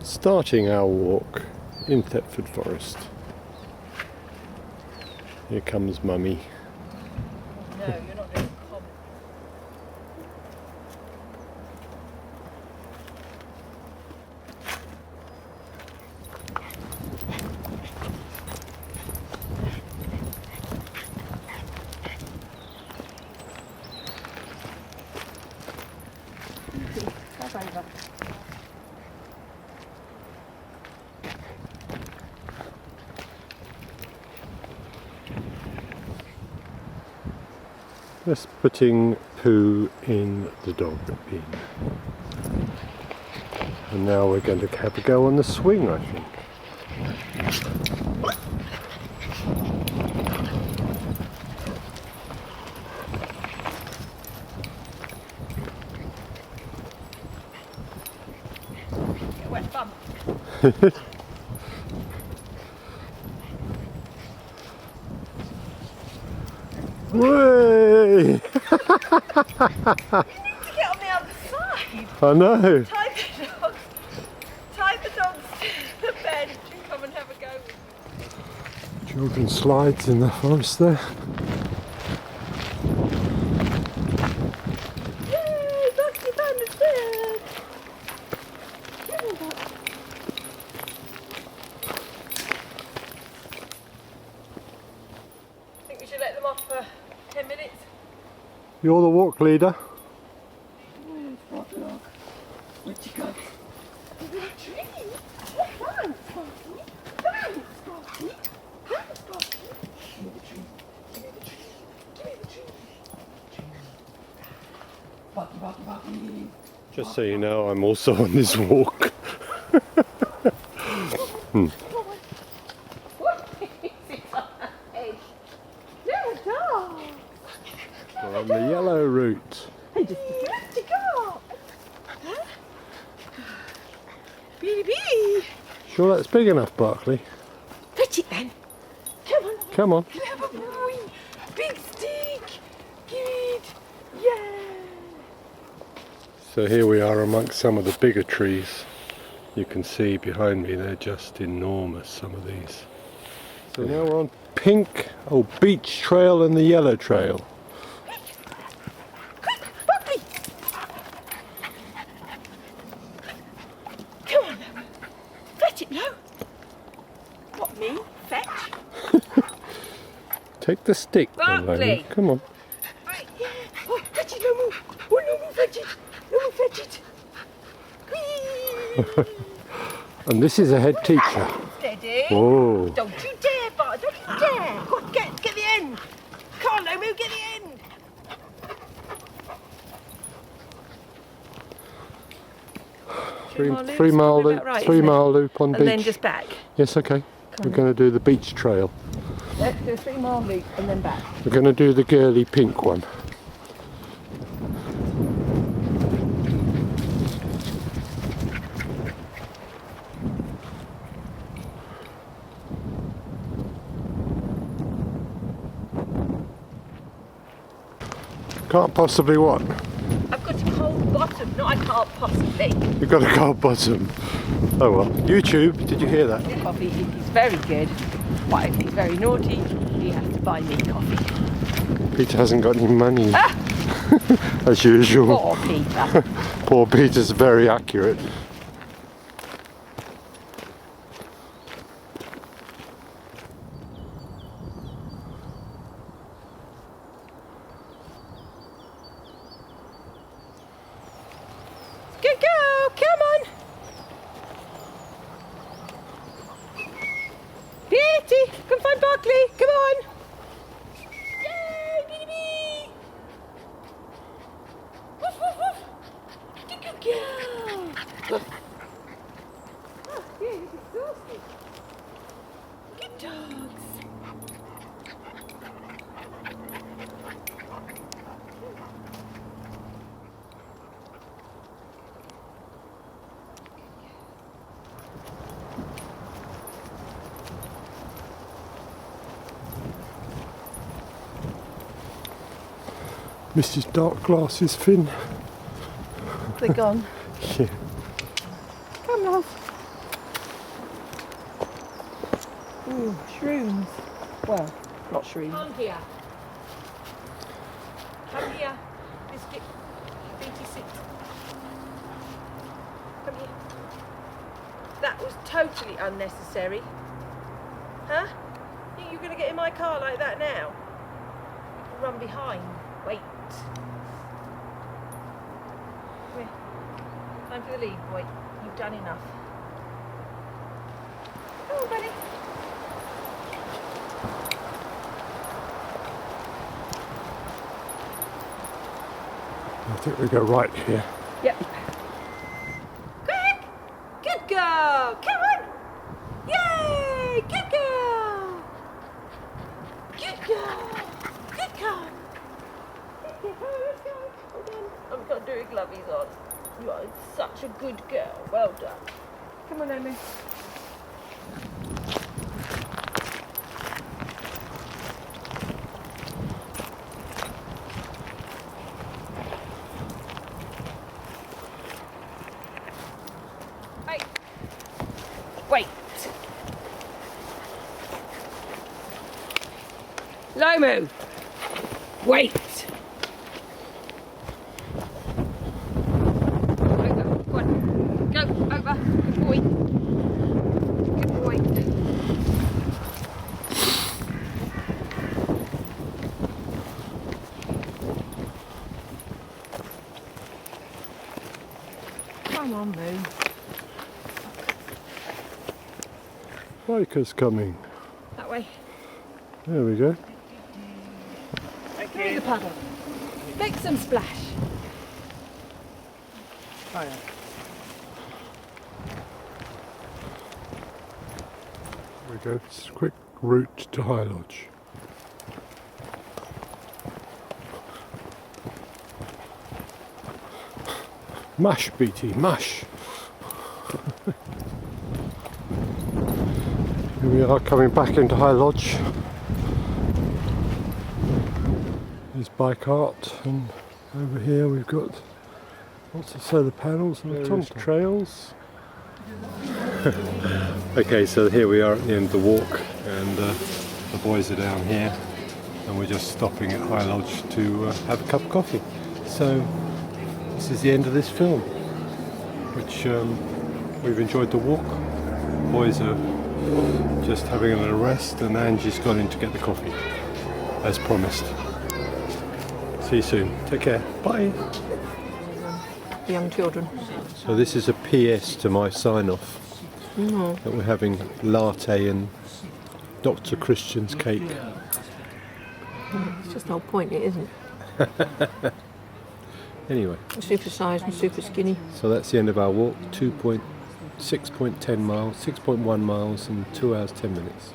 Starting our walk in Thetford Forest. Here comes Mummy. No, you're not doing common. Step over. Just putting poo in the dog bin. And now we're going to have a go on the swing, I think. Get a wet bum. Way! You need to get on the other side. I know. Tie the dogs to the bench and come and have a go. Children's slides in the forest there. Yay! Bucky found the stairs. Think we should let them off for 10 minutes? You're the walk leader. Where'd you go? Is there a tree? Thanks, Bucky. Thanks, Bucky. Thanks, Bucky. Give me the tree. Give me the tree. Give me the tree. Bucky, Bucky, Bucky. Just so you know, I'm also on this walk. We're on the yellow route. And just a to go. Huh? Beady bee. Sure that's big enough, Barkley? Fetch it then. Come on. Come on. Clever boy. Big stick. Good. Yeah. So here we are amongst some of the bigger trees. You can see behind me they're just enormous, some of these. So now we're on pink, beach trail and the yellow trail. Quick, Buckley. Come on now. Fetch it now. What, me? Fetch? Take the stick, Barkley. Maloney. Come on. Right, yeah. Oh, fetch it, no move. Oh, no move, fetch it. No move, fetch it. Whee! And this is a head teacher. Steady. Oh. Don't you dare, Bart. Don't you dare. Go on, get the end. Come on, no move, get the end. Three mile loop, right, 3 mile loop on and beach. then just back. Yes, okay. We're going to do the beach trail. Let's do a 3 mile loop and then back. We're going to do the girly pink one. Can't possibly what? I've got a cold bottom. No, I can't possibly. You've got a cold bottom. Oh well. YouTube, did you hear that? Coffee is very good. But if he's very naughty, he has to buy me coffee. Peter hasn't got any money. As usual. Poor Peter. Poor Peter's very accurate. Good girl, come on. Betty, come find Buckley, come on. Yay, baby. Woof, woof, woof. Good girl. Oh, yeah, he's exhausted. Good dogs. Mrs. Dark Glasses Finn. They're gone. Yeah. Come, love. Ooh, shrooms. Well, not shrooms. Come here. Come here. Biscuit. Beaty, sit. Come here. That was totally unnecessary. Huh? Think you're going to get in my car like that now? You can run behind. Wait. Come here. Time for the lead, boy. You've done enough. Come on, buddy. I think we go right here. Yep. Quick! Good girl! Come on! Yay! Good girl! Good girl! Good girl! Good girl! Let's go. Hold on. I've got to do her glovies on. You are such a good girl. Well done. Come on, Amy. Wait. Lomu. Wait. Over. Go on. Go. Over. Good boy. Good boy. Come on, Moo. Biker's coming. That way. There we go. Through the puddle. Make some splash. Hiya. There we go. It's a quick route to High Lodge. Mush, BT, mush. Here we are coming back into High Lodge. There's bike art, and over here we've got lots of solar panels and various trails. Okay, so here we are at the end of the walk, and the boys are down here, and we're just stopping at High Lodge to have a cup of coffee. So this is the end of this film, which we've enjoyed the walk. Boys are just having a little rest, and Angie's gone in to get the coffee, as promised. See you soon. Take care. Bye. Young children. So this is a PS to my sign-off that we're having latte and Dr. Christian's cake. It's just the whole point, it isn't. Anyway, Super sized and super skinny. so that's the end of our walk. 6.10 miles, 6.1 miles in 2 hours 10 minutes.